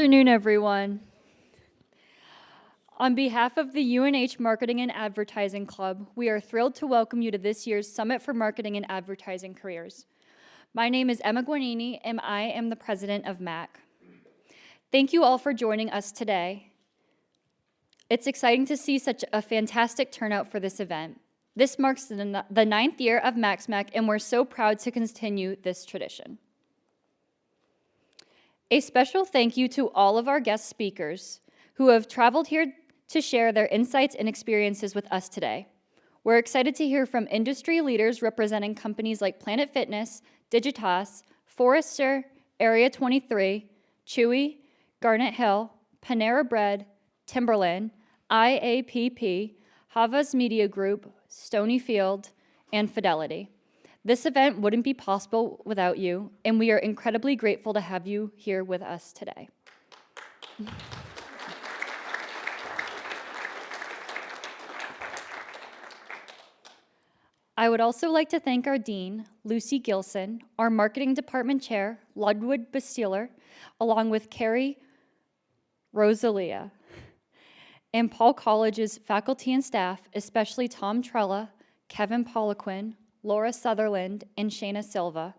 afternoon, everyone. On behalf of the UNH Marketing and Advertising Club, we are thrilled to welcome you to this year's Summit for Marketing and Advertising Careers. My name is Emma Guanini, and I am the president of MAC. Thank you all for joining us today. It's exciting to see such a fantastic turnout for this event. This marks the ninth year of Smac, and we're so proud to continue this tradition. A special thank you to all of our guest speakers who have traveled here to share their insights and experiences with us today. We're excited to hear from industry leaders representing companies like Planet Fitness, Digitas, Forrester, Area 23, Chewy, Garnet Hill, Panera Bread, Timberland, IAPP, Havas Media Group, Stonyfield, and Fidelity. This event wouldn't be possible without you, and we are incredibly grateful to have you here with us today. I would also like to thank our Dean, Lucy Gilson, our Marketing Department Chair, Ludwig Bastiller, along with Carrie Rosalia, and Paul College's faculty and staff, especially Tom Trella, Kevin Poliquin, Laura Sutherland, and Shayna Silva.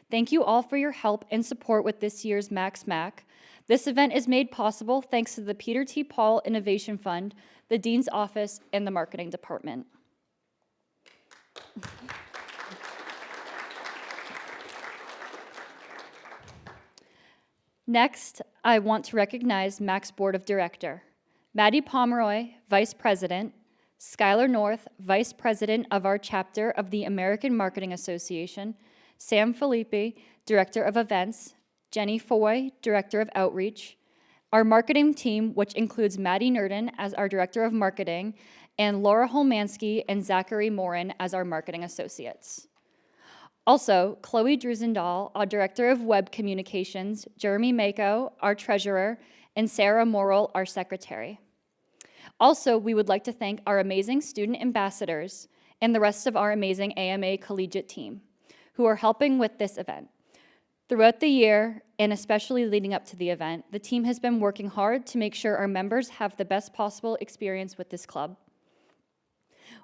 Thank you all for your help and support with this year's Smac. This event is made possible thanks to the Peter T. Paul Innovation Fund, the Dean's Office, and the Marketing Department. Next, I want to recognize MAC's Board of Director, Maddie Pomeroy, Vice President, Skylar North, Vice President of our chapter of the American Marketing Association, Sam Filippi, Director of Events, Jenny Foy, Director of Outreach, our marketing team, which includes Maddie Nurden as our Director of Marketing, and Laura Holmansky and Zachary Morin as our marketing associates. Also, Chloe Drusendahl, our Director of Web Communications, Jeremy Mako, our Treasurer, and Sarah Morrill, our Secretary. Also, we would like to thank our amazing student ambassadors and the rest of our amazing AMA collegiate team who are helping with this event. Throughout the year, and especially leading up to the event, the team has been working hard to make sure our members have the best possible experience with this club.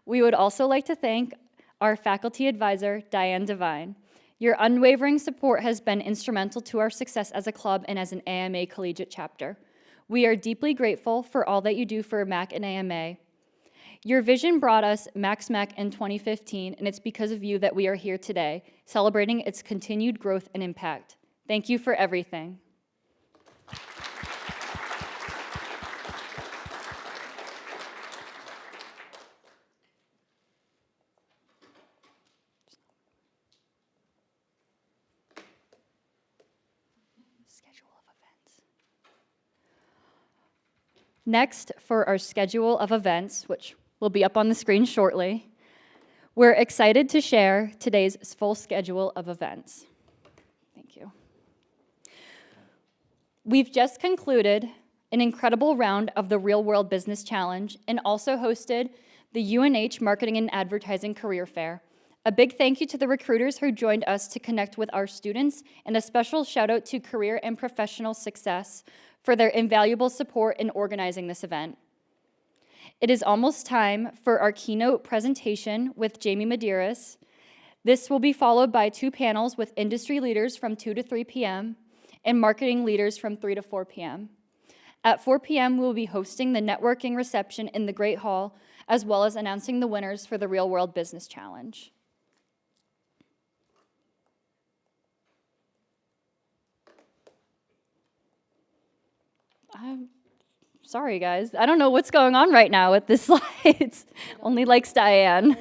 We would also like to thank our faculty advisor, Diane Devine. Your unwavering support has been instrumental to our success as a club and as an AMA collegiate chapter. We are deeply grateful for all that you do for MAC and AMA. Your vision brought us Smac in 2015, and it's because of you that we are here today, celebrating its continued growth and impact. Thank you for everything. Next, for our schedule of events, which will be up on the screen shortly, we're excited to share today's full schedule of events. Thank you. We've just concluded an incredible round of the Real World Business Challenge and also hosted the UNH Marketing and Advertising Career Fair. A big thank you to the recruiters who joined us to connect with our students, and a special shout out to Career and Professional Success for their invaluable support in organizing this event. It is almost time for our keynote presentation with Jamie Medeiros. This will be followed by 2 panels with industry leaders from 2 to 3 p.m. and marketing leaders from 3 to 4 p.m. At 4 p.m., we will be hosting the networking reception in the Great Hall, as well as announcing the winners for the Real World Business Challenge. Sorry, guys. I don't know what's going on right now with the slides. Only likes Diane.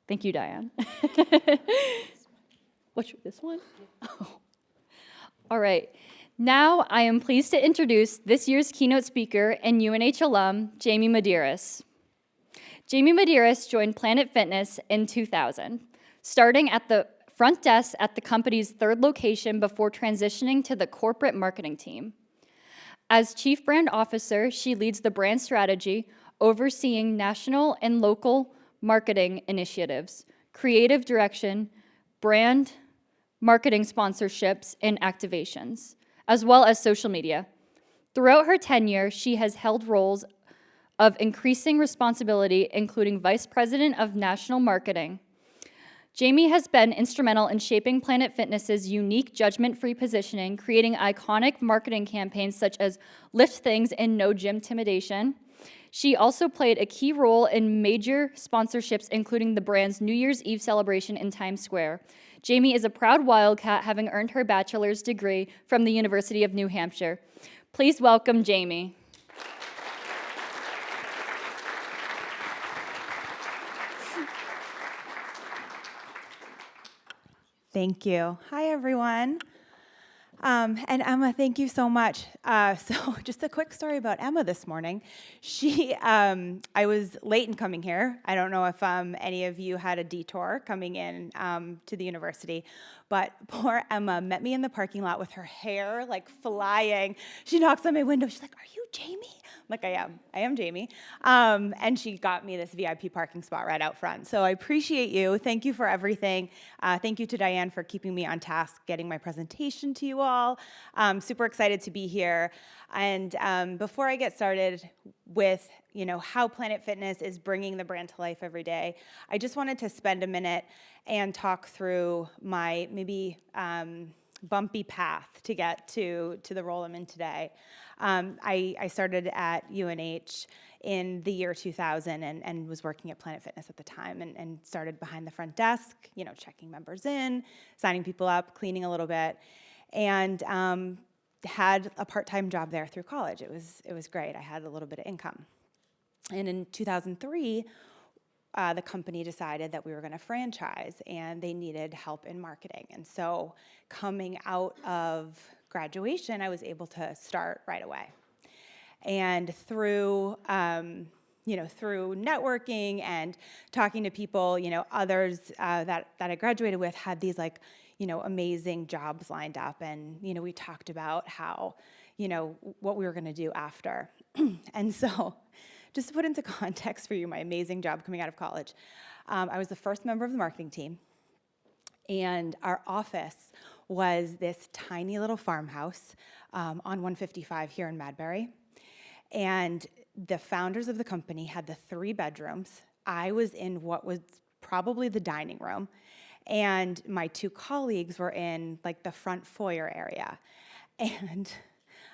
Thank you, Diane. This one? Oh. All right. Now I am pleased to introduce this year's keynote speaker and UNH alum, Jamie Medeiros. Jamie Medeiros joined Planet Fitness in 2000, starting at the front desk at the company's 3rd location before transitioning to the corporate marketing team. As Chief Brand Officer, she leads the brand strategy, overseeing national and local marketing initiatives, creative direction, brand marketing sponsorships, and activations, as well as social media. Throughout her tenure, she has held roles of increasing responsibility, including Vice President of National Marketing. Jamie has been instrumental in shaping Planet Fitness's unique judgment-free positioning, creating iconic marketing campaigns such as Lift Things and No Gym Intimidation. She also played a key role in major sponsorships, including the brand's New Year's Eve celebration in Times Square. Jamie is a proud Wildcat, having earned her bachelor's degree from the University of New Hampshire. Please welcome Jamie. Thank you. Hi, everyone. And Emma, thank you so much. So just a quick story about Emma this morning. I was late in coming here. I don't know if any of you had a detour coming in to the university, but poor Emma met me in the parking lot with her hair like flying. She knocks on my window. She's like, "Are you Jamie?" I'm like, I am Jamie. And she got me this VIP parking spot right out front. So I appreciate you. Thank you for everything. Thank you to Diane for keeping me on task, getting my presentation to you all. Super excited to be here. And before I get started with how Planet Fitness is bringing the brand to life every day, I just wanted to spend a minute and talk through my maybe bumpy path to get to the role I'm in today. I started at UNH in the year 2000 and was working at Planet Fitness at the time and started behind the front desk, checking members in, signing people up, cleaning a little bit, and had a part-time job there through college. It was great. I had a little bit of income. And in 2003, the company decided that we were going to franchise, and they needed help in marketing. And so coming out of graduation, I was able to start right away. And through networking and talking to people, others that I graduated with had these amazing jobs lined up. And, we talked about how, what we were going to do after. And so just to put into context for you my amazing job coming out of college, I was the first member of the marketing team. And our office was this tiny little farmhouse on 155 here in Madbury. And the founders of the company had the 3 bedrooms. I was in what was probably the dining room. And my 2 colleagues were in the front foyer area. And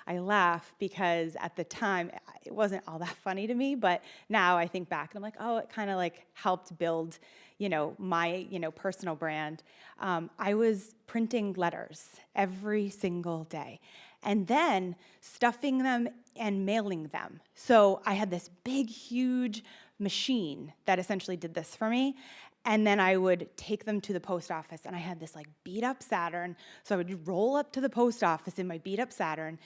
I laugh because at the time, it wasn't all that funny to me, but now I think back and I'm like, oh, it kind of helped build, my, personal brand. I was printing letters every single day and then stuffing them and mailing them. So I had this big, huge machine that essentially did this for me. And then I would take them to the post office, and I had this beat up Saturn. So I would roll up to the post office in my beat up Saturn,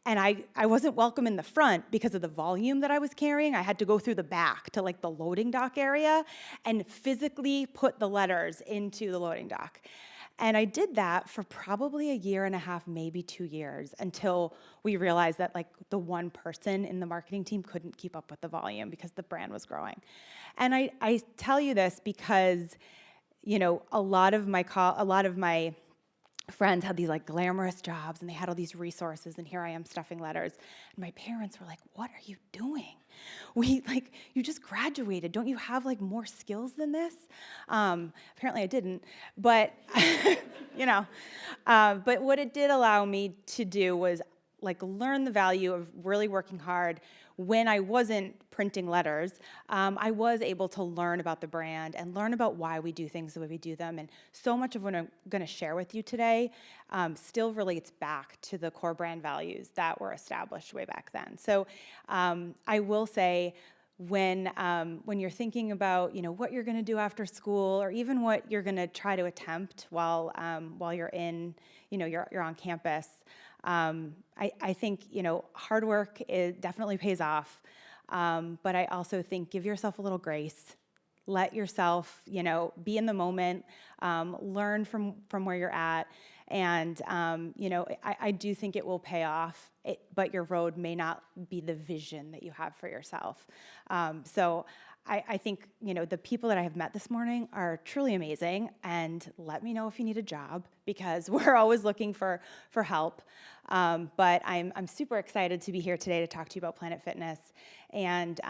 and I wasn't welcome in the front because of the volume that I was carrying. I had to go through the back to the loading dock area and physically put the letters into the loading dock. And I did that for probably a year and a half, maybe 2 years, until we realized that the one person in the marketing team couldn't keep up with the volume because the brand was growing. And I tell you this because, a lot of my friends had these glamorous jobs and they had all these resources, and here I am stuffing letters. And my parents were like, "What are you doing? You just graduated. Don't you have more skills than this?" Apparently I didn't, but but what it did allow me to do was learn the value of really working hard. When I wasn't printing letters, I was able to learn about the brand and learn about why we do things the way we do them. And so much of what I'm going to share with you today still relates back to the core brand values that were established way back then. So I will say, when you're thinking about what you're going to do after school, or even what you're going to try to attempt while you're in you're on campus, I think hard work definitely pays off, but I also think give yourself a little grace. Let yourself be in the moment, learn from where you're at, and I do think it will pay off. But your road may not be the vision that you have for yourself. So I think, the people that I have met this morning are truly amazing, and let me know if you need a job, because we're always looking for help. But I'm super excited to be here today to talk to you about Planet Fitness and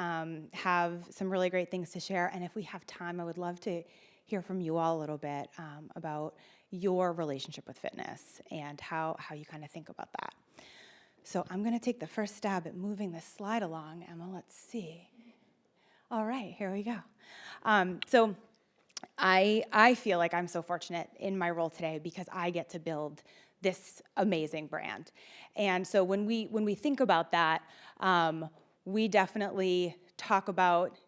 have some really great things to share. And if we have time, I would love to hear from you all a little bit about your relationship with fitness and how you kind of think about that. So I'm going to take the first stab at moving this slide along, Emma. Let's see. All right, here we go. So I feel like I'm so fortunate in my role today because I get to build this amazing brand. And so when we think about that, we definitely talk about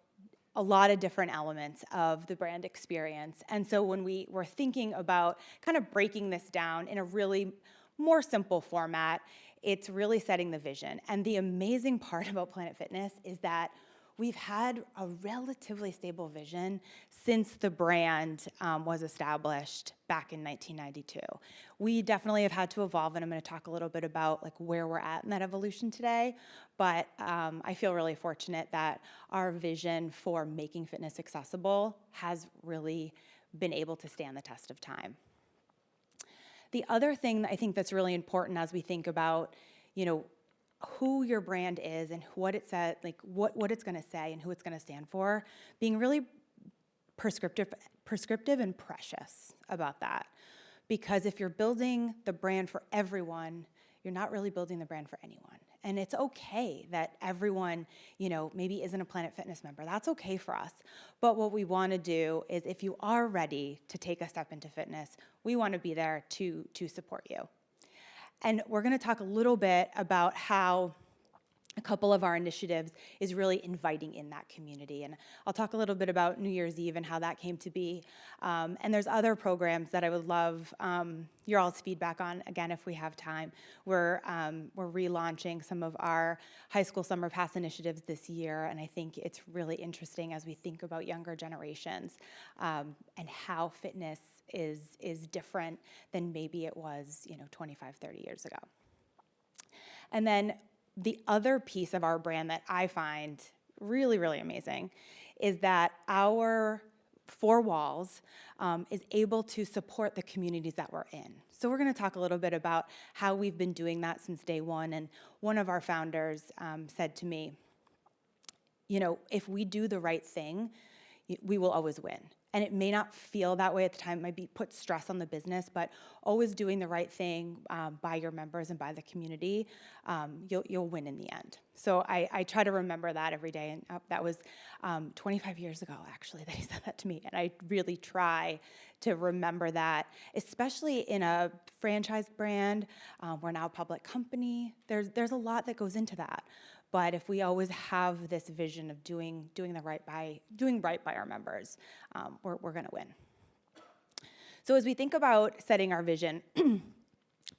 a lot of different elements of the brand experience. And so when we were thinking about kind of breaking this down in a really more simple format, it's really setting the vision. And the amazing part about Planet Fitness is that we've had a relatively stable vision since the brand was established back in 1992. We definitely have had to evolve, and I'm going to talk a little bit about where we're at in that evolution today. But I feel really fortunate that our vision for making fitness accessible has really been able to stand the test of time. The other thing that I think that's really important as we think about, who your brand is and what it says, what it's going to say and who it's going to stand for, being really prescriptive and precious about that. Because if you're building the brand for everyone, you're not really building the brand for anyone. And it's okay that everyone, maybe isn't a Planet Fitness member. That's okay for us. But what we want to do is, if you are ready to take a step into fitness, we want to be there to support you. And we're going to talk a little bit about how a couple of our initiatives is really inviting in that community. And I'll talk a little bit about New Year's Eve and how that came to be. And there's other programs that I would love your all's feedback on, again, if we have time. We're relaunching some of our high school summer pass initiatives this year, and I think it's really interesting as we think about younger generations and how fitness is different than maybe it was 25, 30 years ago. And then the other piece of our brand that I find really, really amazing is that our four walls is able to support the communities that we're in. So we're going to talk a little bit about how we've been doing that since day one. And one of our founders said to me, if we do the right thing, we will always win. And it may not feel that way at the time. It might put stress on the business, but always doing the right thing by your members and by the community, you'll win in the end. So I try to remember that every day. And that was 25 years ago, actually, that he said that to me. And I really try to remember that, especially in a franchised brand. We're now a public company. There's a lot that goes into that. But if we always have this vision of doing right by our members, we're going to win. So as we think about setting our vision,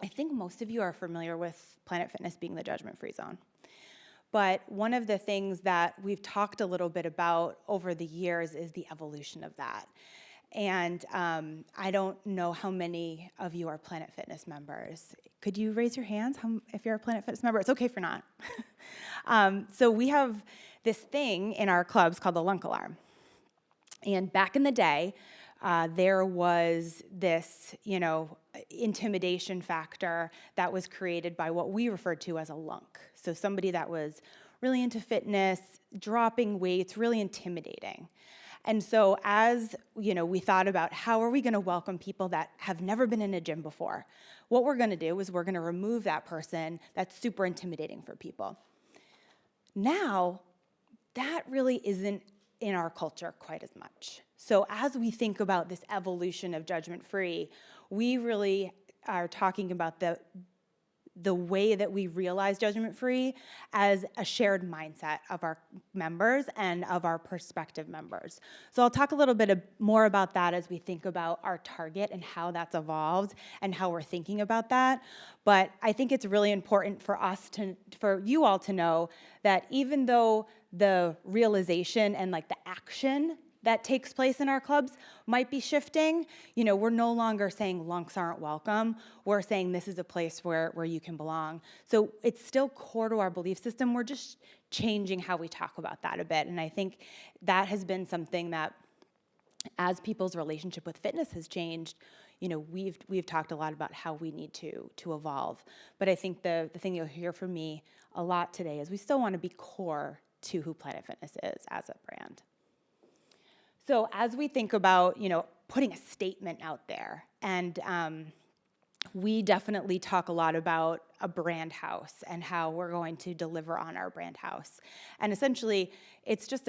I think most of you are familiar with Planet Fitness being the judgment-free zone. But one of the things that we've talked a little bit about over the years is the evolution of that. And I don't know how many of you are Planet Fitness members. Could you raise your hands if you're a Planet Fitness member? It's okay if you're not. So we have this thing in our clubs called the Lunk Alarm. And back in the day, there was this, intimidation factor that was created by what we referred to as a lunk. So somebody that was really into fitness, dropping weights, really intimidating. And so as, we thought about how are we going to welcome people that have never been in a gym before, what we're going to do is we're going to remove that person that's super intimidating for people. Now, that really isn't in our culture quite as much. So as we think about this evolution of judgment-free, we really are talking about the way that we realize judgment-free as a shared mindset of our members and of our prospective members. So I'll talk a little bit more about that as we think about our target and how that's evolved and how we're thinking about that. But I think it's really important for you all to know that even though the realization and the action that takes place in our clubs might be shifting. We're no longer saying lunks aren't welcome. We're saying this is a place where you can belong. So it's still core to our belief system. We're just changing how we talk about that a bit. And I think that has been something that, as people's relationship with fitness has changed, we've talked a lot about how we need to evolve. But I think the thing you'll hear from me a lot today is we still want to be core to who Planet Fitness is as a brand. So as we think about, putting a statement out there, and we definitely talk a lot about a brand house and how we're going to deliver on our brand house. And essentially, it's just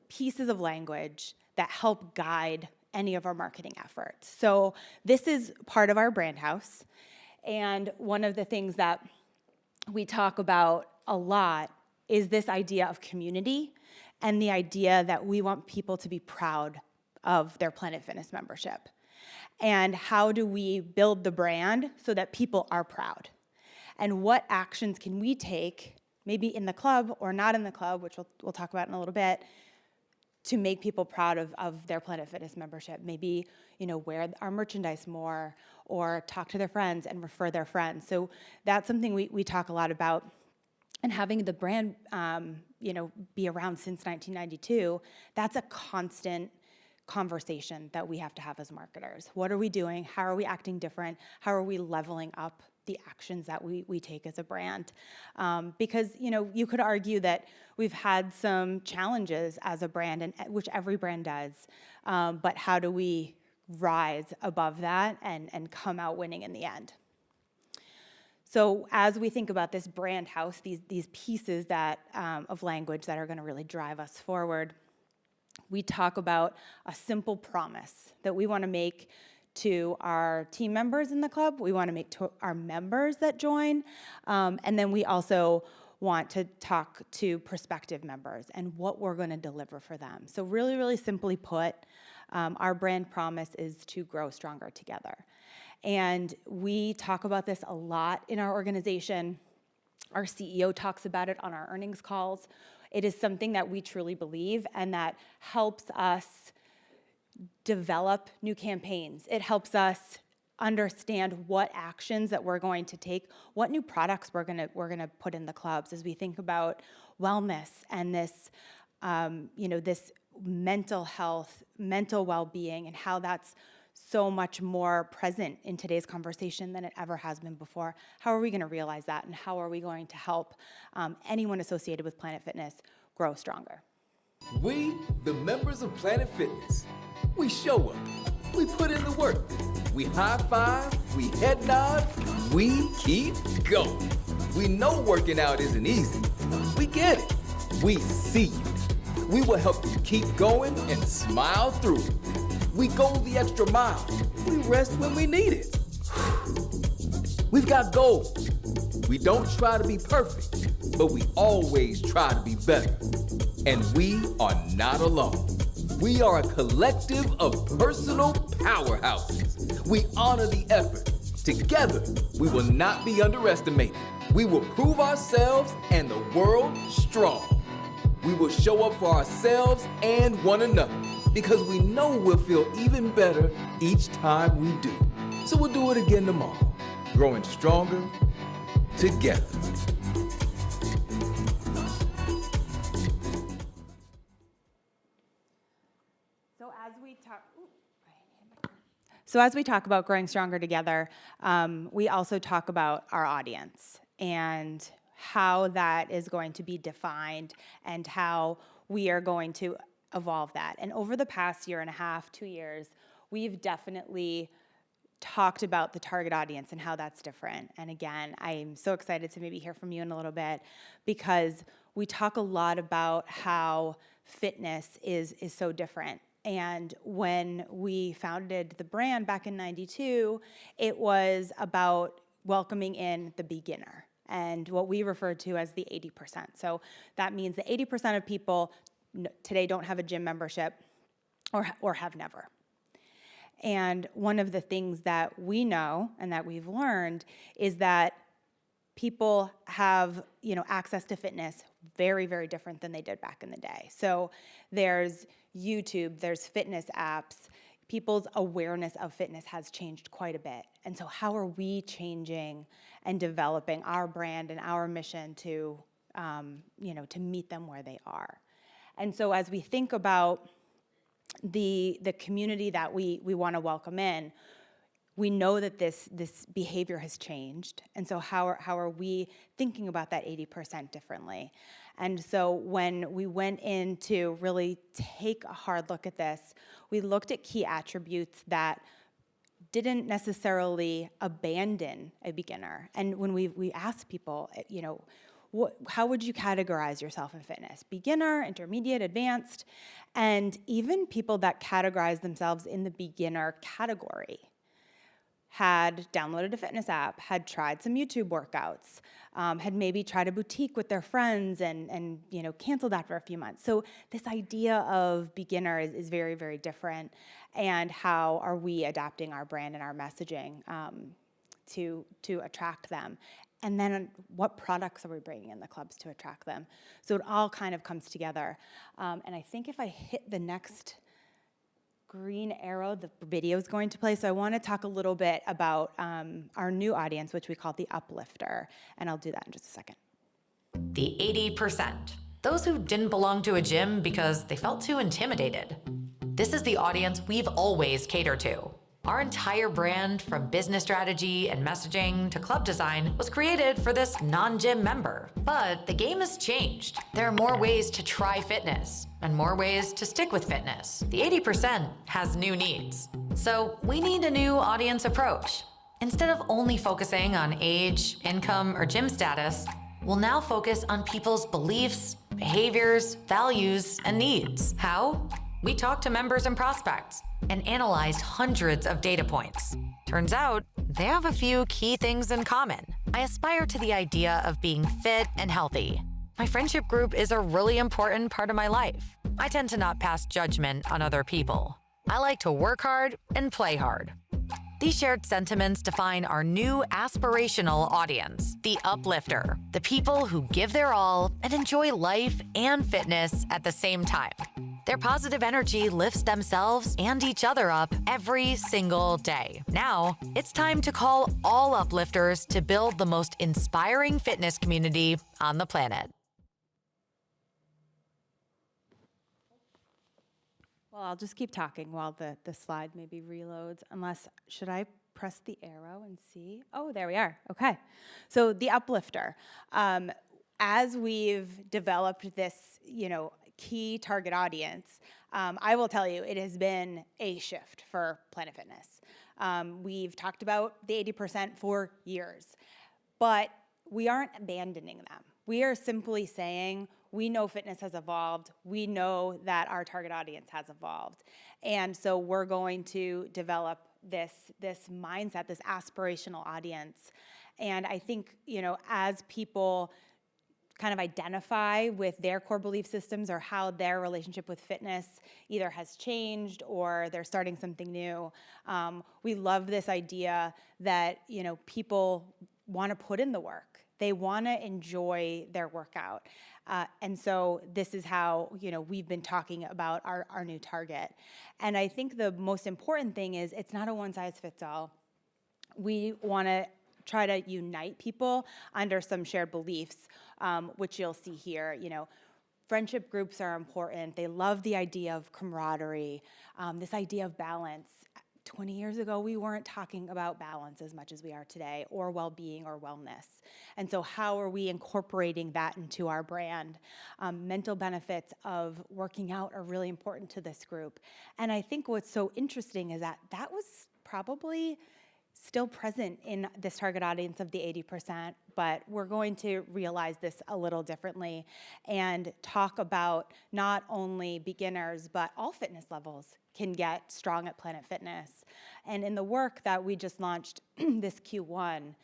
pieces of language that help guide any of our marketing efforts. So this is part of our brand house. And one of the things that we talk about a lot is this idea of community and the idea that we want people to be proud of their Planet Fitness membership. And how do we build the brand so that people are proud? And what actions can we take, maybe in the club or not in the club, which we'll talk about in a little bit, to make people proud of their Planet Fitness membership? Maybe, wear our merchandise more, or talk to their friends and refer their friends. So that's something we talk a lot about. And having the brand, be around since 1992, that's a constant conversation that we have to have as marketers. What are we doing? How are we acting different? How are we leveling up the actions that we take as a brand? Because, you could argue that we've had some challenges as a brand, and which every brand does, but how do we rise above that and come out winning in the end? So as we think about this brand house, these pieces that of language that are going to really drive us forward, we talk about a simple promise that we want to make to our team members in the club, we want to make to our members that join, and then we also want to talk to prospective members and what we're going to deliver for them. So really, really simply put, our brand promise is to grow stronger together. And we talk about this a lot in our organization. Our CEO talks about it on our earnings calls. It is something that we truly believe, and that helps us develop new campaigns. It helps us understand what actions that we're going to take, what new products we're gonna put in the clubs as we think about wellness and this, this mental health, mental well-being, and how that's so much more present in today's conversation than it ever has been before. How are we going to realize that, and how are we going to help anyone associated with Planet Fitness grow stronger? We, the members of Planet Fitness, we show up, we put in the work, we high five, we head nod, we keep going. We know working out isn't easy. We get it. We see you. We will help you keep going and smile through it. We go the extra mile. We rest when we need it. We've got goals. We don't try to be perfect, but we always try to be better. And we are not alone. We are a collective of personal powerhouses. We honor the effort. Together, we will not be underestimated. We will prove ourselves and the world strong. We will show up for ourselves and one another, because we know we'll feel even better each time we do. So we'll do it again tomorrow, growing stronger together. So as we talk about growing stronger together, we also talk about our audience and how that is going to be defined and how we are going to evolve that. And over the past year and a half, 2 years, we've definitely talked about the target audience and how that's different. And again, I'm so excited to maybe hear from you in a little bit, because we talk a lot about how fitness is so different. And when we founded the brand back in '92, it was about welcoming in the beginner and what we refer to as the 80%. So that means that 80% of people today don't have a gym membership or have never. And one of the things that we know and that we've learned is that people have, access to fitness very, very different than they did back in the day. So there's YouTube, there's fitness apps. People's awareness of fitness has changed quite a bit. And so how are we changing and developing our brand and our mission to, to meet them where they are? And so as we think about the community that we want to welcome in, we know that this behavior has changed, and so how are we thinking about that 80% differently? And so when we went in to really take a hard look at this, we looked at key attributes that didn't necessarily abandon a beginner. And when we asked people, how would you categorize yourself in fitness? Beginner, intermediate, advanced, and even people that categorize themselves in the beginner category had downloaded a fitness app, had tried some YouTube workouts, had maybe tried a boutique with their friends and canceled after a few months. So this idea of beginner is very, very different. And how are we adapting our brand and our messaging to attract them? And then what products are we bringing in the clubs to attract them? So it all kind of comes together. And I think if I hit the next green arrow, the video is going to play. So I want to talk a little bit about our new audience, which we call the uplifter. And I'll do that in just a second. The 80%. Those who didn't belong to a gym because they felt too intimidated. This is the audience we've always catered to. Our entire brand, from business strategy and messaging to club design, was created for this non-gym member. But the game has changed. There are more ways to try fitness and more ways to stick with fitness. The 80% has new needs. So we need a new audience approach. Instead of only focusing on age, income, or gym status, we'll now focus on people's beliefs, behaviors, values, and needs. How? We talked to members and prospects and analyzed hundreds of data points. Turns out, they have a few key things in common. I aspire to the idea of being fit and healthy. My friendship group is a really important part of my life. I tend to not pass judgment on other people. I like to work hard and play hard. These shared sentiments define our new aspirational audience, the uplifter, the people who give their all and enjoy life and fitness at the same time. Their positive energy lifts themselves and each other up every single day. Now, it's time to call all uplifters to build the most inspiring fitness community on the planet. Well, I'll just keep talking while the slide maybe reloads, should I press the arrow and see? Oh, there we are. Okay. So the uplifter. As we've developed this, key target audience, I will tell you, it has been a shift for Planet Fitness. We've talked about the 80% for years, but we aren't abandoning them. We are simply saying, we know fitness has evolved. We know that our target audience has evolved. And so we're going to develop this mindset, this aspirational audience. And I think, as people kind of identify with their core belief systems or how their relationship with fitness either has changed or they're starting something new, we love this idea that, people want to put in the work. They want to enjoy their workout. And so this is how, we've been talking about our new target. And I think the most important thing is it's not a one-size-fits-all. We want to try to unite people under some shared beliefs, which you'll see here. Friendship groups are important. They love the idea of camaraderie, this idea of balance. 20 years ago, we weren't talking about balance as much as we are today, or well-being or wellness. And so how are we incorporating that into our brand? Mental benefits of working out are really important to this group. And I think what's so interesting is that was probably still present in this target audience of the 80%, but we're going to realize this a little differently and talk about not only beginners, but all fitness levels can get strong at Planet Fitness. And in the work that we just launched this Q1,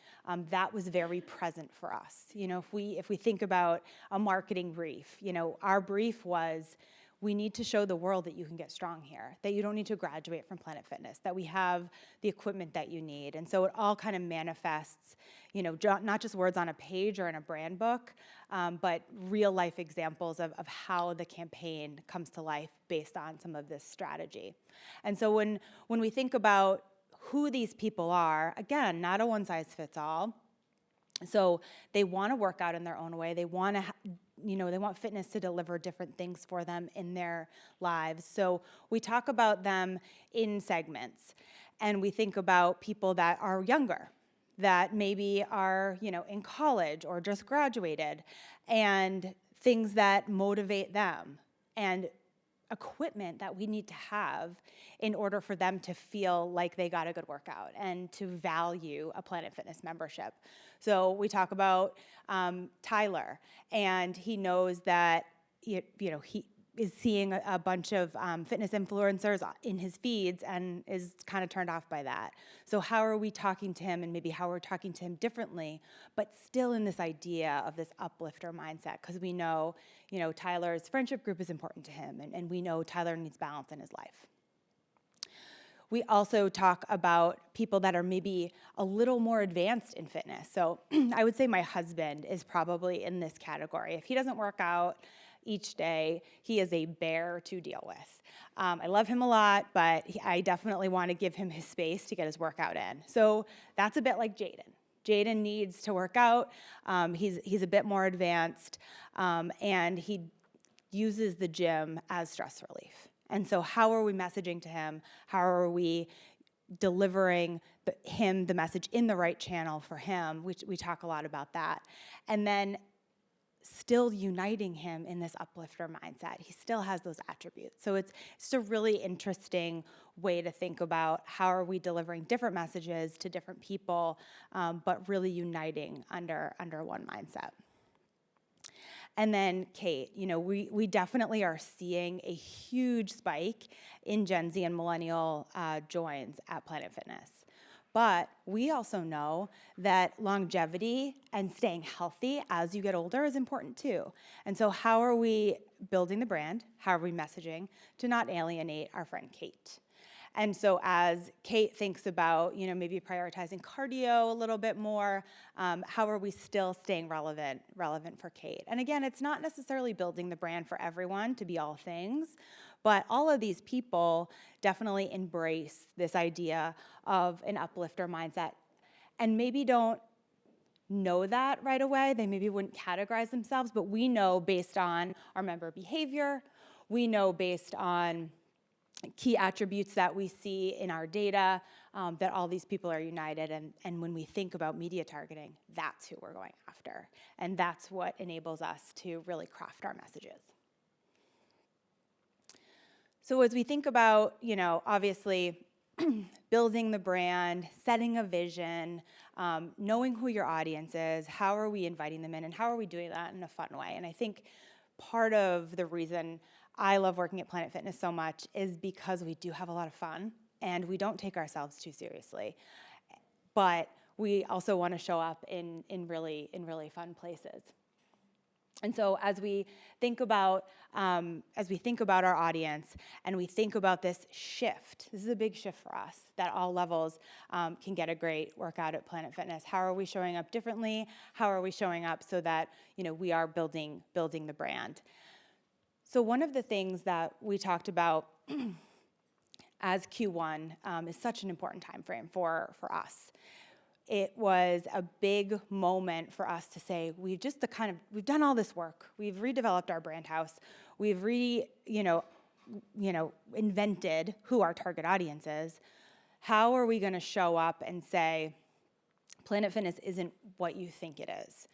that was very present for us. If we think about a marketing brief, our brief was, we need to show the world that you can get strong here, that you don't need to graduate from Planet Fitness, that we have the equipment that you need. And so it all kind of manifests, not just words on a page or in a brand book, but real life examples of how the campaign comes to life based on some of this strategy. And so when we think about who these people are, again, not a one size fits all. So they want to work out in their own way. They want to, they want fitness to deliver different things for them in their lives. So we talk about them in segments, and we think about people that are younger, that maybe are, in college or just graduated, and things that motivate them, and equipment that we need to have in order for them to feel like they got a good workout and to value a Planet Fitness membership. So we talk about Tyler, and he knows that he is seeing a bunch of fitness influencers in his feeds and is kind of turned off by that. So how are we talking to him, and maybe how we're talking to him differently, but still in this idea of this uplifter mindset? Because we know, Tyler's friendship group is important to him, and we know Tyler needs balance in his life. We also talk about people that are maybe a little more advanced in fitness. So I would say my husband is probably in this category. If he doesn't work out each day, he is a bear to deal with. I love him a lot, but I definitely want to give him his space to get his workout in. So that's a bit like Jaden. Jaden needs to work out. He's a bit more advanced, and he uses the gym as stress relief. And so how are we messaging to him? How are we delivering him the message in the right channel for him? We talk a lot about that. And then still uniting him in this uplifter mindset. He still has those attributes. So it's a really interesting way to think about how are we delivering different messages to different people, but really uniting under one mindset. And then Kate, we definitely are seeing a huge spike in Gen Z and millennial joins at Planet Fitness. But we also know that longevity and staying healthy as you get older is important too. And so how are we building the brand? How are we messaging to not alienate our friend Kate? And so as Kate thinks about, maybe prioritizing cardio a little bit more, how are we still staying relevant for Kate? And again, it's not necessarily building the brand for everyone to be all things, but all of these people definitely embrace this idea of an uplifter mindset and maybe don't know that right away. They maybe wouldn't categorize themselves, but we know based on our member behavior, we know based on key attributes that we see in our data, that all these people are united. And when we think about media targeting, that's who we're going after. And that's what enables us to really craft our messages. So as we think about, obviously building the brand, setting a vision, knowing who your audience is, how are we inviting them in, and how are we doing that in a fun way? And I think part of the reason I love working at Planet Fitness so much is because we do have a lot of fun and we don't take ourselves too seriously. But we also want to show up in really fun places. And so as we think about our audience and we think about this shift, this is a big shift for us, that all levels can get a great workout at Planet Fitness. How are we showing up differently? How are we showing up so that we are building the brand? So one of the things that we talked about as Q1 is such an important time frame for us. It was a big moment for us to say, we've done all this work. We've redeveloped our brand house. We've invented who our target audience is. How are we going to show up and say, Planet Fitness isn't what you think it is?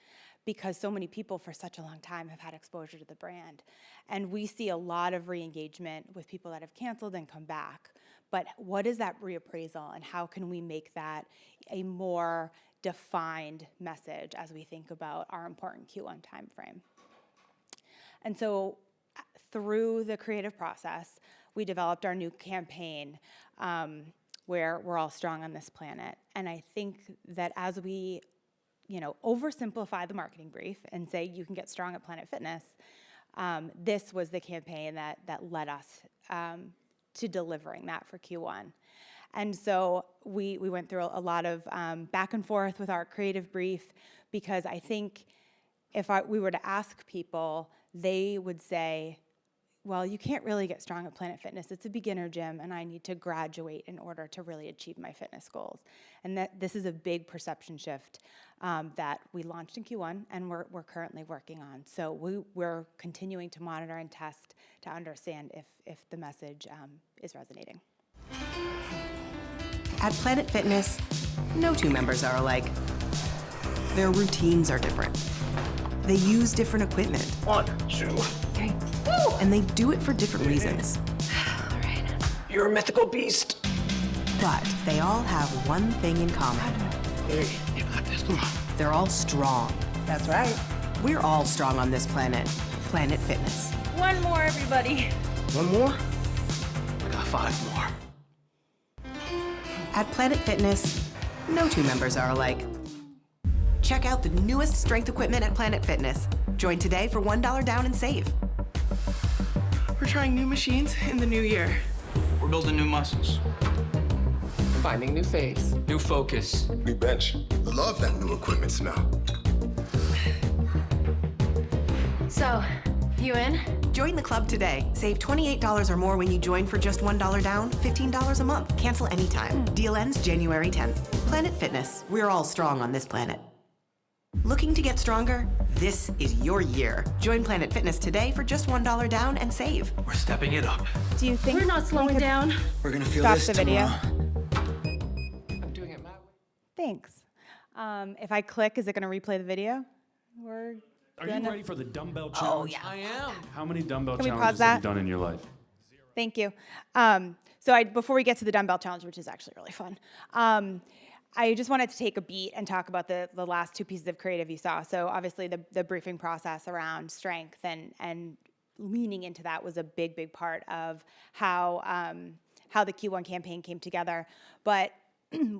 Because so many people for such a long time have had exposure to the brand. And we see a lot of re-engagement with people that have canceled and come back. But what is that reappraisal, and how can we make that a more defined message as we think about our important Q1 timeframe? And so through the creative process, we developed our new campaign, where we're all strong on this planet. And I think that as we oversimplify the marketing brief and say you can get strong at Planet Fitness, this was the campaign that led us to delivering that for Q1. And so we went through a lot of back and forth with our creative brief, because I think if we were to ask people, they would say, well, you can't really get strong at Planet Fitness. It's a beginner gym, and I need to graduate in order to really achieve my fitness goals. And that this is a big perception shift that we launched in Q1, and we're currently working on. So we're continuing to monitor and test to understand if the message is resonating. At Planet Fitness, no two members are alike. Their routines are different. They use different equipment. 1, 2, Okay. And they do it for different reasons. all right. You're a mythical beast. But they all have one thing in common. Hey, you got this. Come on. They're all strong. That's right. We're all strong on this planet. Planet Fitness. One more, everybody. One more? I got 5 more. At Planet Fitness, no two members are alike. Check out the newest strength equipment at Planet Fitness. Join today for $1 down and save. We're trying new machines in the new year. We're building new muscles. Finding new face. New focus. New bench. Love that new equipment smell. So, you in? Join the club today. Save $28 or more when you join for just $1 down, $15 a month. Cancel anytime. Deal ends January 10th. Planet Fitness. We're all strong on this planet. Looking to get stronger? This is your year. Join Planet Fitness today for just $1 down and save. We're stepping it up. Do you think We're not slowing down. We're gonna feel stop this the video? tomorrow. I'm doing it my way. Thanks. If I click, is it going to replay the video? We're Are you gonna- ready for the dumbbell challenge? I am. How many dumbbell Can we pause challenges have that? you done in your life? Thank you. So before we get to the dumbbell challenge, which is actually really fun, I just wanted to take a beat and talk about the last 2 pieces of creative you saw. So obviously the briefing process around strength and leaning into that was a big part of how the Q1 campaign came together. But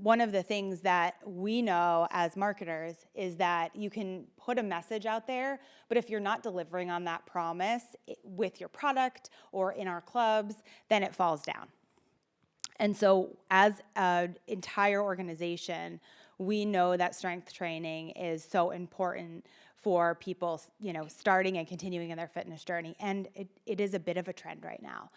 one of the things that we know as marketers is that you can put a message out there, but if you're not delivering on that promise with your product or in our clubs, then it falls down. And so as an entire organization, we know that strength training is so important for people, starting and continuing in their fitness journey. And it is a bit of a trend right now.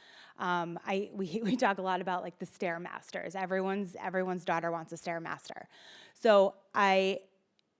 We talk a lot about like the Stairmasters. Everyone's daughter wants a Stairmaster. So I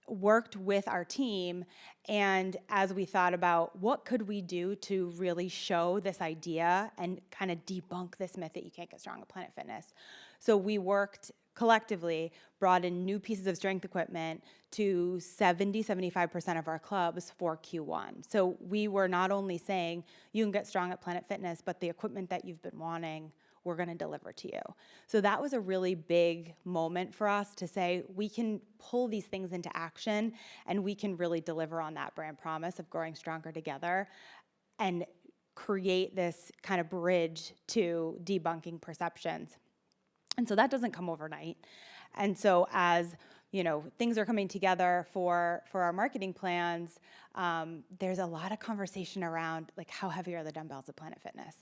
worked with our team, and as we thought about what could we do to really show this idea and kind of debunk this myth that you can't get strong at Planet Fitness. So we worked collectively, brought in new pieces of strength equipment to 75% of our clubs for Q1. So we were not only saying you can get strong at Planet Fitness, but the equipment that you've been wanting, we're going to deliver to you. So that was a really big moment for us to say we can pull these things into action and we can really deliver on that brand promise of growing stronger together and create this kind of bridge to debunking perceptions. And so that doesn't come overnight. And so as things are coming together for our marketing plans, there's a lot of conversation around like how heavy are the dumbbells at Planet Fitness.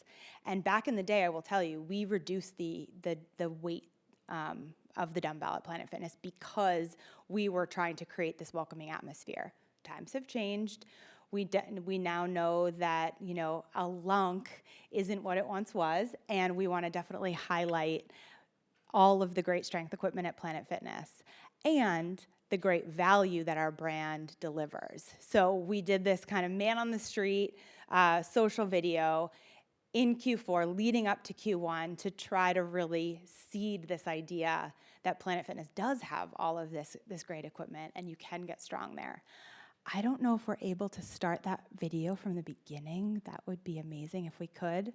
And back in the day, I will tell you, we reduced the weight of the dumbbell at Planet Fitness because we were trying to create this welcoming atmosphere. Times have changed. We now know that a lunk isn't what it once was, and we want to definitely highlight all of the great strength equipment at Planet Fitness and the great value that our brand delivers. So we did this kind of man on the street social video in Q4 leading up to Q1 to try to really seed this idea that Planet Fitness does have all of this great equipment and you can get strong there. I don't know if we're able to start that video from the beginning. That would be amazing if we could.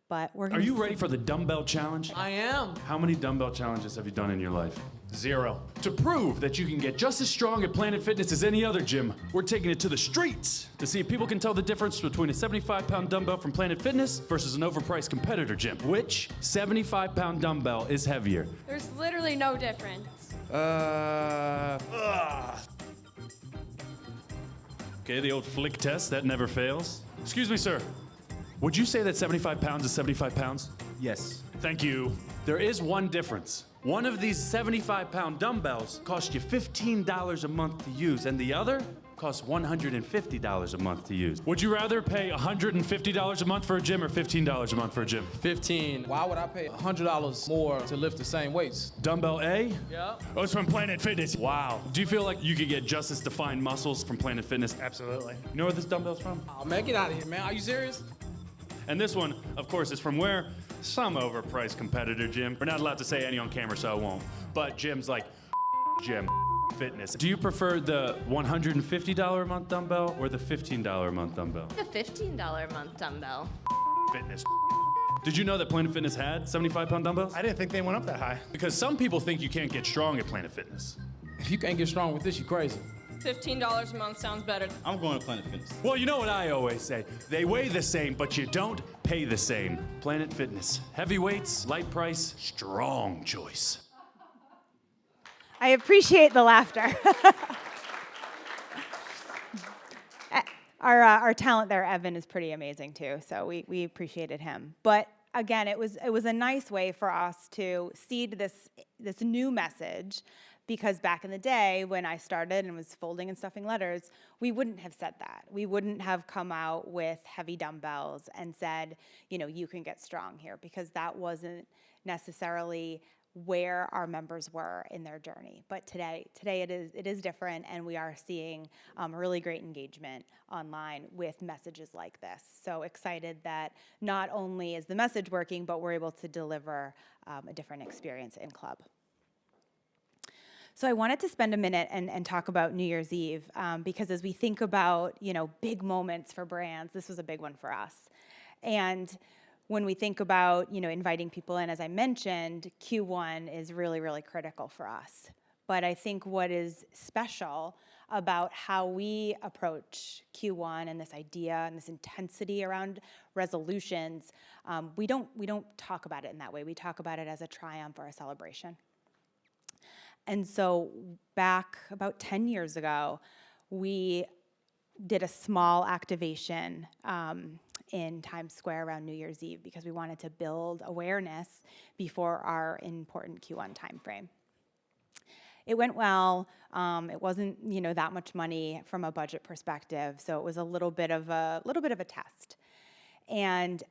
But we're Are you ready for the dumbbell challenge? I am. How many dumbbell challenges have you done in your life? 0. To prove that you can get just as strong at Planet Fitness as any other gym, we're taking it to the streets to see if people can tell the difference between a 75-pound dumbbell from Planet Fitness versus an overpriced competitor gym. Which 75-pound dumbbell is heavier? There's literally no difference. Okay, the old flick test, that never fails. Excuse me, sir. Would you say that 75 pounds is 75 pounds? Yes. Thank you. There is one difference. One of these 75-pound dumbbells costs you $15 a month to use, and the other costs $150 a month to use. Would you rather pay $150 a month for a gym or $15 a month for a gym? 15. Why would I pay $100 more to lift the same weights? Dumbbell A? Yeah. Oh, it's from Planet Fitness. Wow. Do you feel like you could get just as defined muscles from Planet Fitness? Absolutely. You know where this dumbbell's from? Oh, man, get out of here, man. Are you serious? And this one, of course, is from where? Some overpriced competitor gym. We're not allowed to say any on camera, so I won't. But gyms like Gym Fitness. Do you prefer the $150 a month dumbbell or the $15 a month dumbbell? The $15 a month dumbbell. Fitness. Did you know that Planet Fitness had 75-pound dumbbells? I didn't think they went up that high. Because some people think you can't get strong at Planet Fitness. If you can't get strong with this, you crazy. $15 a month sounds better. I'm going to Planet Fitness. Well, you know what I always say. They weigh the same, but you don't pay the same. Planet Fitness. Heavy weights, light price, strong choice. I appreciate the laughter. Our talent there, Evan, is pretty amazing too, so we appreciated him. But again, it was a nice way for us to seed this new message, because back in the day when I started and was folding and stuffing letters, we wouldn't have said that. We wouldn't have come out with heavy dumbbells and said, you know, you can get strong here, because that wasn't necessarily where our members were in their journey. But today it is different, and we are seeing really great engagement online with messages like this. So excited that not only is the message working, but we're able to deliver a different experience in club. So I wanted to spend a minute and talk about New Year's Eve, because as we think about, you know, big moments for brands, this was a big one for us. And when we think about, you know, inviting people in, as I mentioned, Q1 is really, really critical for us. But I think what is special about how we approach Q1 and this idea and this intensity around resolutions, we don't talk about it in that way. We talk about it as a triumph or a celebration. And so back about 10 years ago, we did a small activation in Times Square around New Year's Eve, because we wanted to build awareness before our important Q1 timeframe. It went well. It wasn't, you know, that much money from a budget perspective, so it was a little bit of a test. And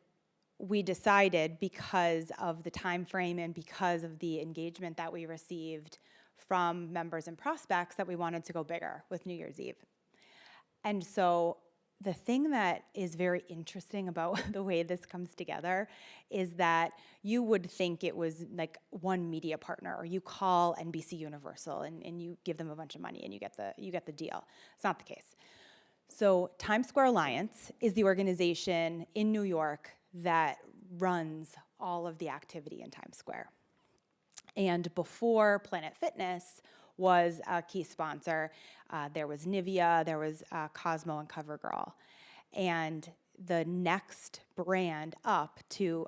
we decided, because of the time frame and because of the engagement that we received from members and prospects, that we wanted to go bigger with New Year's Eve. And so the thing that is very interesting about the way this comes together is that you would think it was like one media partner, or you call NBC Universal and you give them a bunch of money and you get the deal. It's not the case. So Times Square Alliance is the organization in New York that runs all of the activity in Times Square. And before Planet Fitness was a key sponsor, there was Nivea, there was Cosmo and CoverGirl. And the next brand up to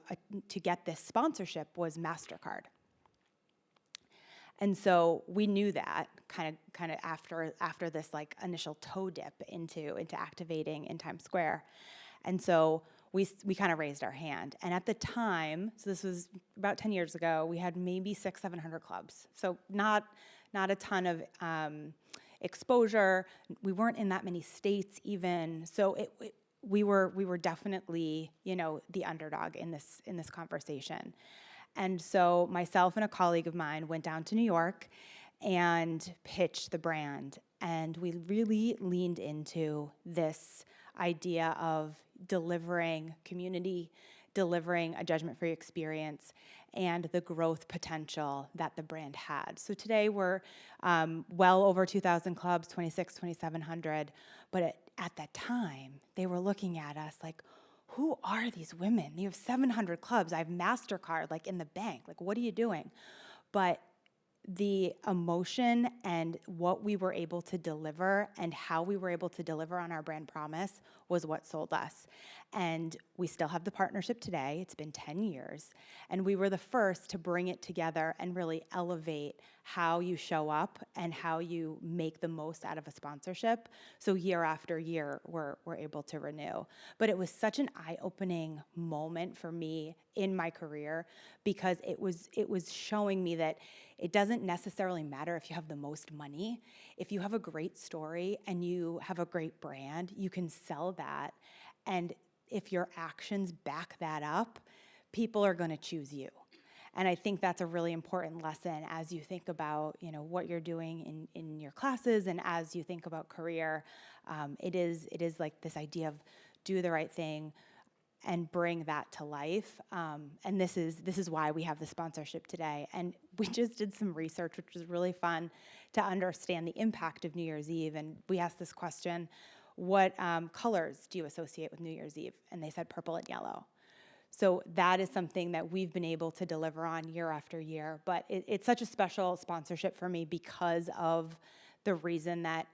get this sponsorship was MasterCard. And so we knew that kind of after this like initial toe dip into activating in Times Square. And so we kind of raised our hand. And at the time, so this was about 10 years ago, we had maybe 600-700 clubs. So not a ton of exposure. We weren't in that many states even. So we were definitely, you know, the underdog in this conversation. And so myself and a colleague of mine went down to New York and pitched the brand. And we really leaned into this idea of delivering community, delivering a judgment-free experience, and the growth potential that the brand had. So today we're well over 2,000 clubs, 2,700. But at that time, they were looking at us like, who are these women? You have 700 clubs. I have MasterCard like in the bank. Like, what are you doing? But the emotion and what we were able to deliver and how we were able to deliver on our brand promise was what sold us. And we still have the partnership today. It's been 10 years. And we were the first to bring it together and really elevate how you show up and how you make the most out of a sponsorship. So year after year, we're able to renew. But it was such an eye-opening moment for me in my career, because it was showing me that it doesn't necessarily matter if you have the most money. If you have a great story and you have a great brand, you can sell that. And if your actions back that up, people are going to choose you. And I think that's a really important lesson as you think about, you know, what you're doing in your classes, and as you think about career. It is like this idea of do the right thing and bring that to life. And this is why we have the sponsorship today. And we just did some research, which was really fun to understand the impact of New Year's Eve. And we asked this question: what colors do you associate with New Year's Eve? And they said purple and yellow. So that is something that we've been able to deliver on year after year. But it's such a special sponsorship for me because of the reason that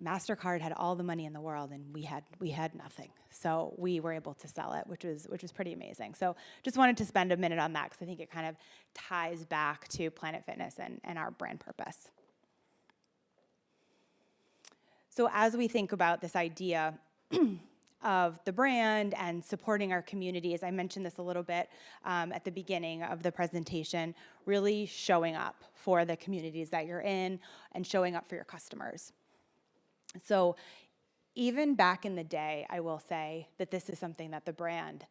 MasterCard had all the money in the world and we had nothing. So we were able to sell it, which was pretty amazing. So just wanted to spend a minute on that because I think it kind of ties back to Planet Fitness and our brand purpose. So as we think about this idea of the brand and supporting our communities, I mentioned this a little bit at the beginning of the presentation, really showing up for the communities that you're in and showing up for your customers. So even back in the day, I will say that this is something that the brand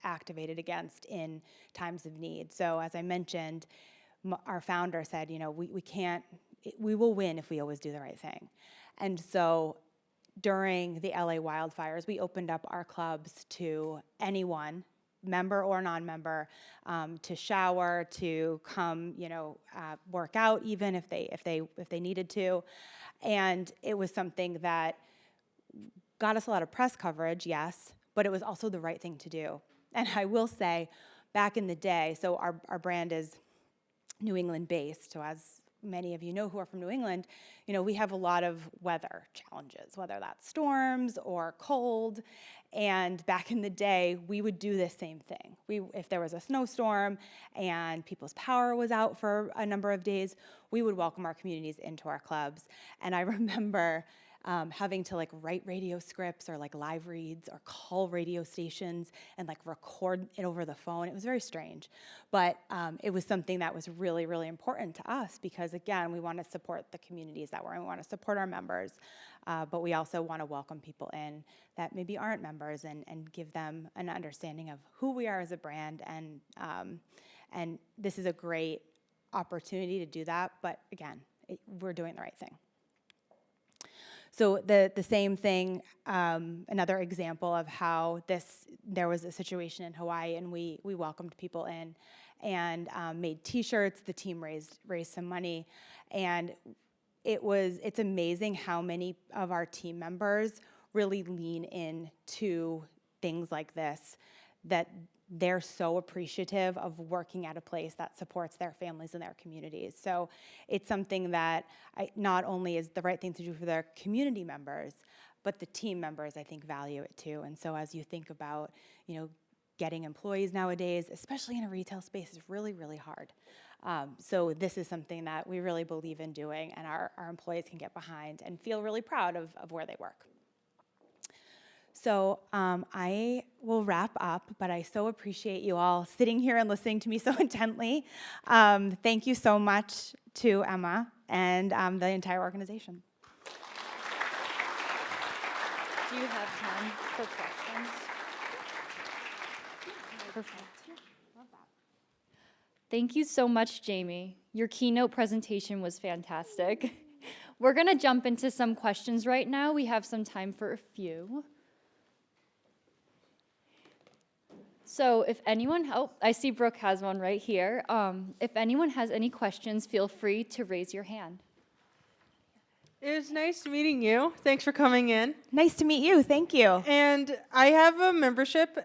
activated against in times of need. So as I mentioned, our founder said, you know, we will win if we always do the right thing. And so during the LA wildfires, we opened up our clubs to anyone, member or non-member, to shower, to come, you know, work out even if they needed to. And it was something that got us a lot of press coverage, yes, but it was also the right thing to do. And I will say, back in the day, so our brand is New England based, so as many of you know who are from New England, you know, we have a lot of weather challenges, whether that's storms or cold. And back in the day, we would do this same thing. If there was a snowstorm and people's power was out for a number of days, we would welcome our communities into our clubs. And I remember having to like write radio scripts or like live reads or call radio stations and like record it over the phone. It was very strange, but it was something that was really, really important to us because again, we want to support the communities that we're in. We want to support our members, but we also want to welcome people in that maybe aren't members and give them an understanding of who we are as a brand. And this is a great opportunity to do that, but again, we're doing the right thing. So the same thing, another example of how there was a situation in Hawaii and we welcomed people in and made t-shirts. The team raised some money, and it's amazing how many of our team members really lean into things like this, that they're so appreciative of working at a place that supports their families and their communities. So it's something that not only is the right thing to do for their community members, but the team members, I think, value it too. And so as you think about, you know, getting employees nowadays, especially in a retail space, is really, really hard. So this is something that we really believe in doing, and our employees can get behind and feel really proud of where they work. So I will wrap up, but I so appreciate you all sitting here and listening to me so intently. Thank you so much to Emma and the entire organization. Do you have time for questions? Perfect. Thank you so much, Jamie. Your keynote presentation was fantastic. We're going to jump into some questions right now. We have some time for a few. So if anyone, I see Brooke has one right here. If anyone has any questions, feel free to raise your hand. It was nice meeting you. Thanks for coming in. Nice to meet you. Thank you. And I have a membership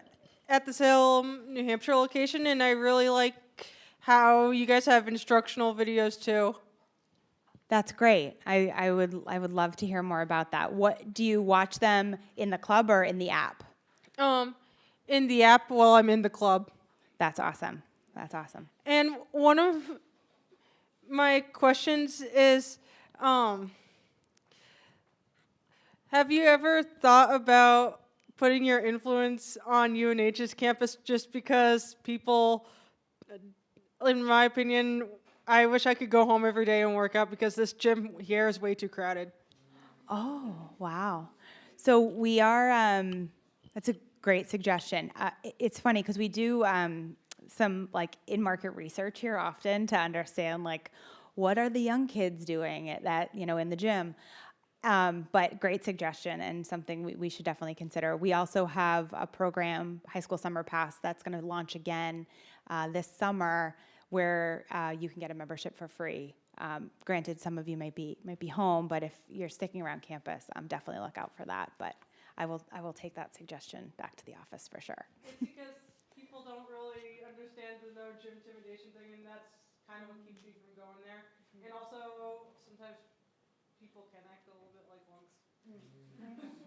at the Salem, New Hampshire location, and I really like how you guys have instructional videos too. That's great. I would love to hear more about that. What do you watch them in the club or in the app? In the app while I'm in the club. That's awesome. That's awesome. And one of my questions is, have you ever thought about putting your influence on UNH's campus just because people, in my opinion, I wish I could go home every day and work out because this gym here is way too crowded. Oh, wow. So we are, that's a great suggestion. It's funny because we do some like in-market research here often to understand like what are the young kids doing at that, in the gym. But great suggestion and something we should definitely consider. We also have a program, High School Summer Pass, that's going to launch again this summer where you can get a membership for free. Granted, some of you might be home, but if you're sticking around campus, definitely look out for that. But I will take that suggestion back to the office for sure. It's because people don't really understand the no gym intimidation thing, and that's kind of what keeps me from going there. And also, sometimes people can act a little bit like lunks.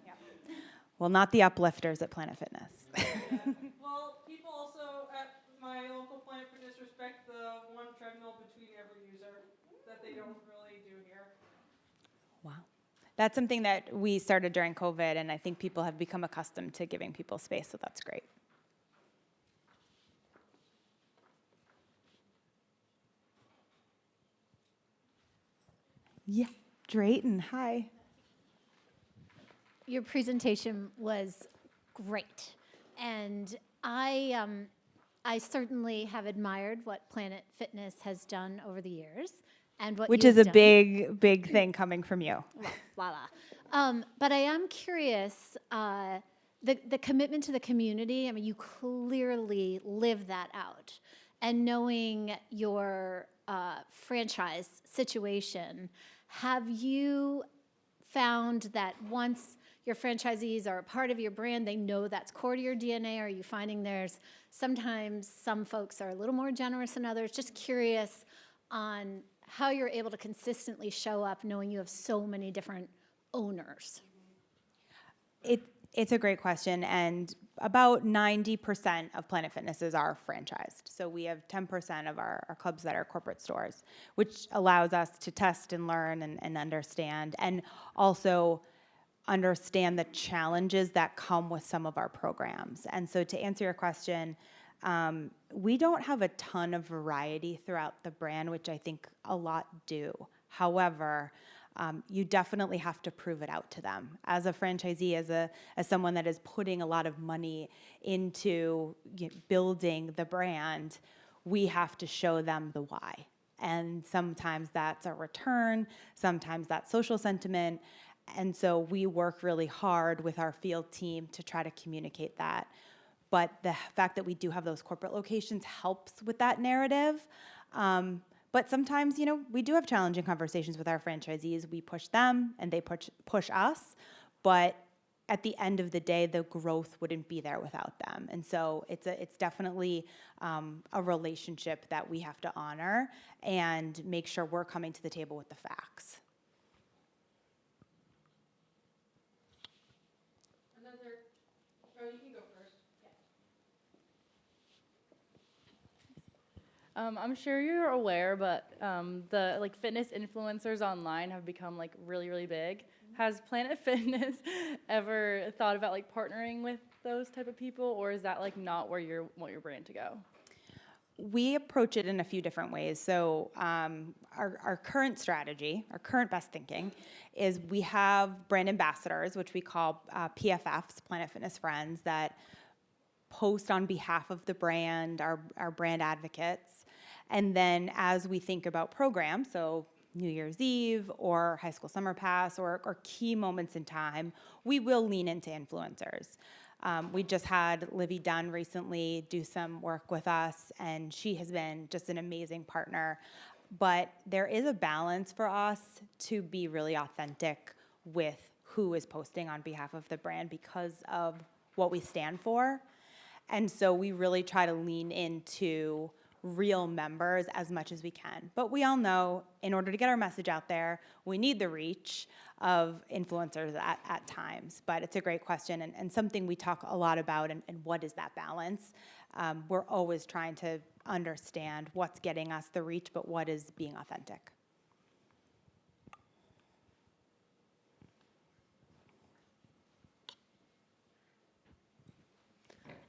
Yep. Well, not the uplifters at Planet Fitness. Well, people also at my local Planet Fitness respect the one treadmill between every user that they don't really do here. Wow. That's something that we started during COVID, and I think people have become accustomed to giving people space, so that's great. Yeah, Drayton, hi. Your presentation was great, and I certainly have admired what Planet Fitness has done over the years, and what Which you is a have done. big thing coming from you. Voila. But I am curious, the commitment to the community, I mean, you clearly live that out. And knowing your franchise situation, have you found that once your franchisees are a part of your brand, they know that's core to your DNA? Are you finding there's sometimes some folks are a little more generous than others? Just curious on how you're able to consistently show up knowing you have so many different owners. It's a great question, and about 90% of Planet Fitnesses are franchised. So we have 10% of our clubs that are corporate stores, which allows us to test and learn and understand, and also understand the challenges that come with some of our programs. And so to answer your question, we don't have a ton of variety throughout the brand, which I think a lot do. However, you definitely have to prove it out to them. As a franchisee, as someone that is putting a lot of money into building the brand, we have to show them the why. And sometimes that's a return, sometimes that's social sentiment. And so we work really hard with our field team to try to communicate that. But the fact that we do have those corporate locations helps with that narrative. But sometimes, we do have challenging conversations with our franchisees. We push them and they push us. But at the end of the day, the growth wouldn't be there without them. And so it's definitely a relationship that we have to honor and make sure we're coming to the table with the facts. You can go first. I'm sure you're aware, but the fitness influencers online have become really, really big. Has Planet Fitness ever thought about partnering with those type of people, or is that not where you want your brand to go? We approach it in a few different ways. So our current strategy, our current best thinking, is we have brand ambassadors, which we call PFFs, Planet Fitness Friends, that post on behalf of the brand, our brand advocates. And then as we think about programs, so New Year's Eve or High School Summer Pass or key moments in time, we will lean into influencers. We just had Livy Dunn recently do some work with us, and she has been just an amazing partner. But there is a balance for us to be really authentic with who is posting on behalf of the brand because of what we stand for. And so we really try to lean into real members as much as we can. But we all know in order to get our message out there, we need the reach of influencers at times. But it's a great question and something we talk a lot about, and what is that balance? We're always trying to understand what's getting us the reach, but what is being authentic.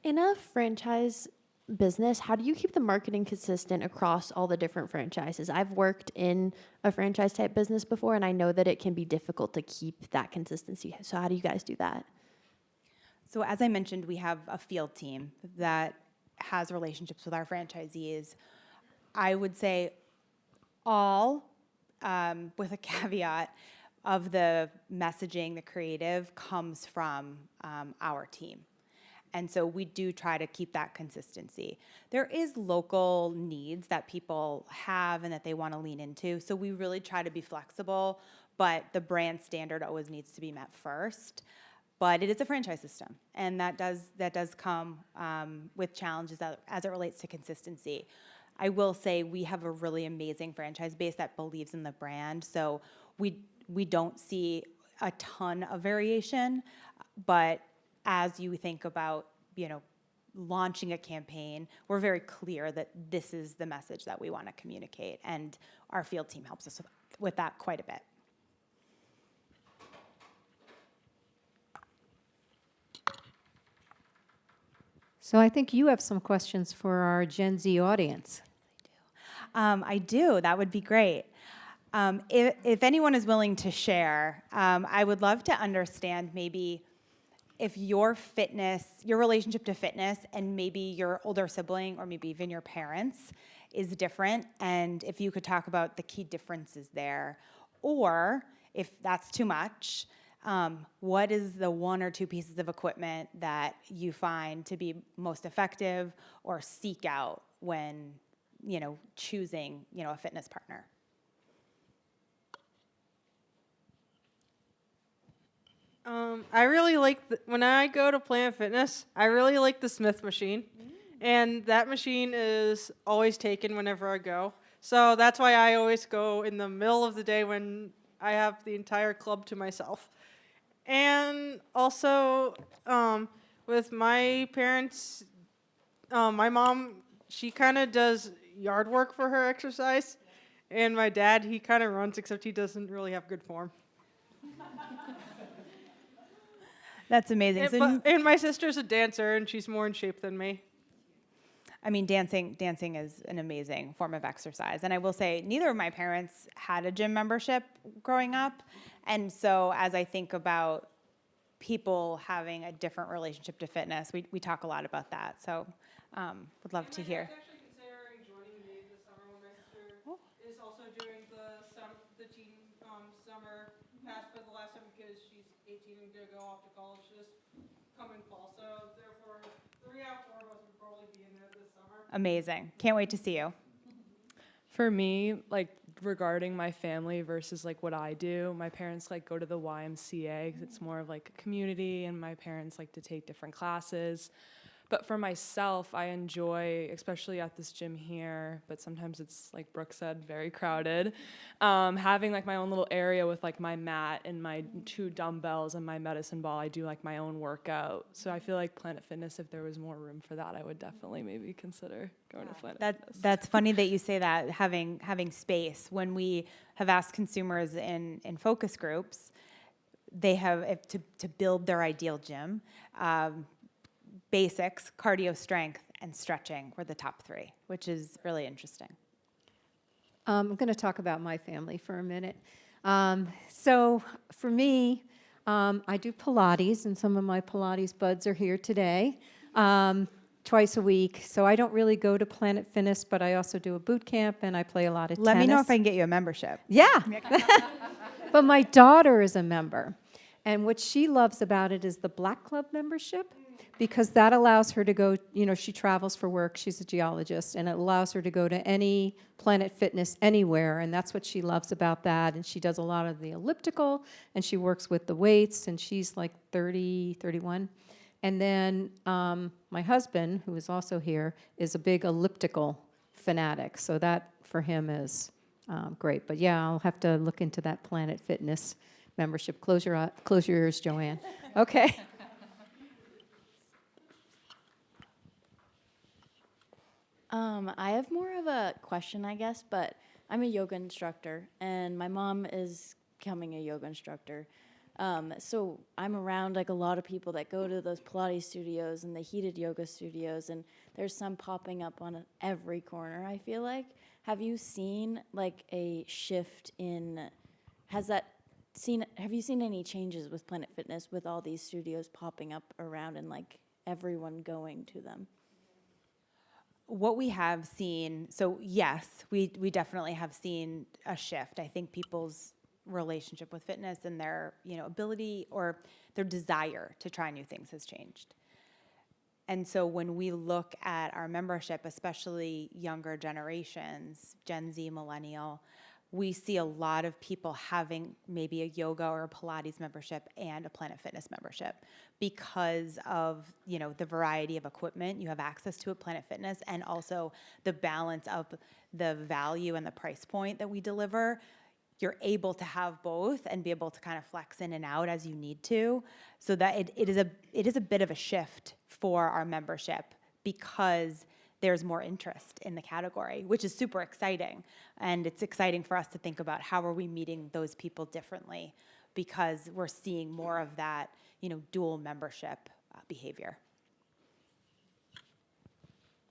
In a franchise business, how do you keep the marketing consistent across all the different franchises? I've worked in a franchise type business before, and I know that it can be difficult to keep that consistency. So how do you guys do that? So as I mentioned, we have a field team that has relationships with our franchisees. I would say all, with a caveat, of the messaging, the creative, comes from our team. And so we do try to keep that consistency. There is local needs that people have and that they want to lean into. So we really try to be flexible, but the brand standard always needs to be met first. But it is a franchise system, and that does come with challenges as it relates to consistency. I will say we have a really amazing franchise base that believes in the brand, so we don't see a ton of variation, but as you think about, launching a campaign, we're very clear that this is the message that we want to communicate, and our field team helps us with that quite a bit. So I think you have some questions for our Gen Z audience. I do. That would be great. If anyone is willing to share, I would love to understand maybe if your relationship to fitness and maybe your older sibling or maybe even your parents is different, and if you could talk about the key differences there, or if that's too much, what is the one or two pieces of equipment that you find to be most effective or seek out when, choosing, a fitness partner? I really like, when I go to Planet Fitness, I really like the Smith machine. And that machine is always taken whenever I go. So that's why I always go in the middle of the day when I have the entire club to myself. And also, with my parents, my mom, she kind of does yard work for her exercise. And my dad, he kind of runs, except he doesn't really have good form. That's amazing. And my sister's a dancer, and she's more in shape than me. I mean, dancing is an amazing form of exercise. And I will say, neither of my parents had a gym membership growing up. And so as I think about people having a different relationship to fitness, we talk a lot about that. So would love to hear. I was actually considering joining me this summer when my sister is also doing the teen summer pass for the last time because she's 18 and going to go off to college this coming fall. So therefore, 3 out of 4 of us would probably be in there this summer. Amazing. Can't wait to see you. For me, regarding my family versus what I do, my parents go to the YMCA because it's more of a community, and my parents like to take different classes. But for myself, I enjoy, especially at this gym here, but sometimes it's, like Brooke said, very crowded, having my own little area with my mat and my 2 dumbbells and my medicine ball. I do my own workout. So I feel like Planet Fitness, if there was more room for that, I would definitely maybe consider going to Planet Fitness. That's funny that you say that, having space. When we have asked consumers in focus groups, they have, to build their ideal gym, basics, cardio, strength, and stretching were the top 3, which is really interesting. I'm going to talk about my family for a minute. So for me, I do Pilates, and some of my Pilates buds are here today, twice a week. So I don't really go to Planet Fitness, but I also do a boot camp, and I play a lot of tennis. Let me know if I can get you a membership. Yeah. But my daughter is a member. And what she loves about it is the Black Club membership, because that allows her to go, she travels for work, she's a geologist, and it allows her to go to any Planet Fitness anywhere, and that's what she loves about that. And she does a lot of the elliptical, and she works with the weights, and she's 30, 31. And then my husband, who is also here, is a big elliptical fanatic. So that for him is great. But yeah, I'll have to look into that Planet Fitness membership. Close your ears, Joanne. Okay. I have more of a question, I guess, but I'm a yoga instructor, and my mom is becoming a yoga instructor. So I'm around like a lot of people that go to those Pilates studios and the heated yoga studios, and there's some popping up on every corner, I feel like. Have you seen like a shift in, have you seen any changes with Planet Fitness with all these studios popping up around and like everyone going to them? What we have seen, so yes, we definitely have seen a shift. I think people's relationship with fitness and their ability or their desire to try new things has changed. And so when we look at our membership, especially younger generations, Gen Z, millennial, we see a lot of people having maybe a yoga or a Pilates membership and a Planet Fitness membership because of the variety of equipment you have access to at Planet Fitness, and also the balance of the value and the price point that we deliver. You're able to have both and be able to kind of flex in and out as you need to, so that it is a bit of a shift for our membership because there's more interest in the category, which is super exciting. And it's exciting for us to think about how are we meeting those people differently, because we're seeing more of that, dual membership behavior.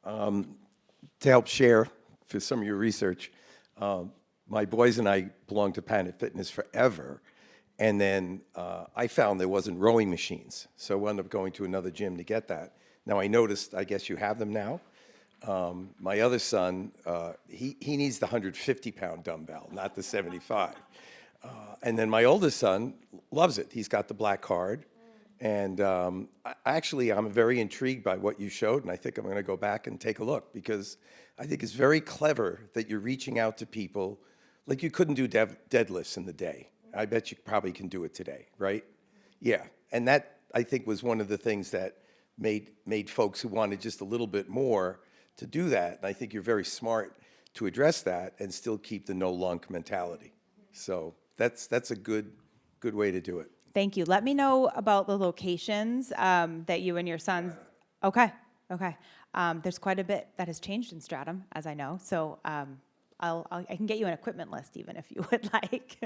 To help share for some of your research, my boys and I belonged to Planet Fitness forever. And then I found there wasn't rowing machines. So I wound up going to another gym to get that. Now I noticed, I guess you have them now. My other son, he needs the 150-pound dumbbell, not the 75. And then my oldest son loves it. He's got the black card. And actually, I'm very intrigued by what you showed, and I think I'm going to go back and take a look, because I think it's very clever that you're reaching out to people. Like, you couldn't do deadlifts in the day. I bet you probably can do it today, right? Yeah, and that, I think, was one of the things that made folks who wanted just a little bit more to do that. And I think you're very smart to address that and still keep the no lunk mentality. So that's a good way to do it. Thank you. Let me know about the locations that you and your sons. Okay. There's quite a bit that has changed in Stratham, as I know. So I can get you an equipment list even if you would like.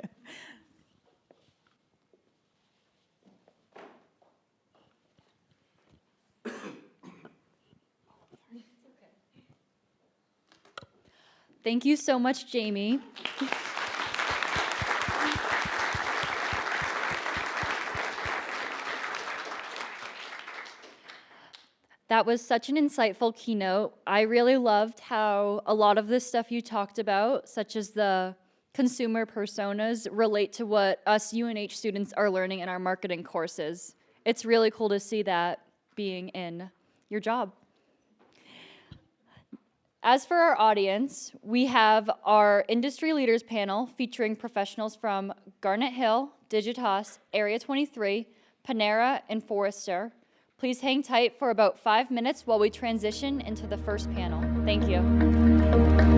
Thank you so much, Jamie. That was such an insightful keynote. I really loved how a lot of the stuff you talked about, such as the consumer personas, relate to what us UNH students are learning in our marketing courses. It's really cool to see that being in your job. As for our audience, we have our industry leaders panel featuring professionals from Garnet Hill, Digitas, Area 23, Panera, and Forrester. Please hang tight for about 5 minutes while we transition into the first panel. Thank you.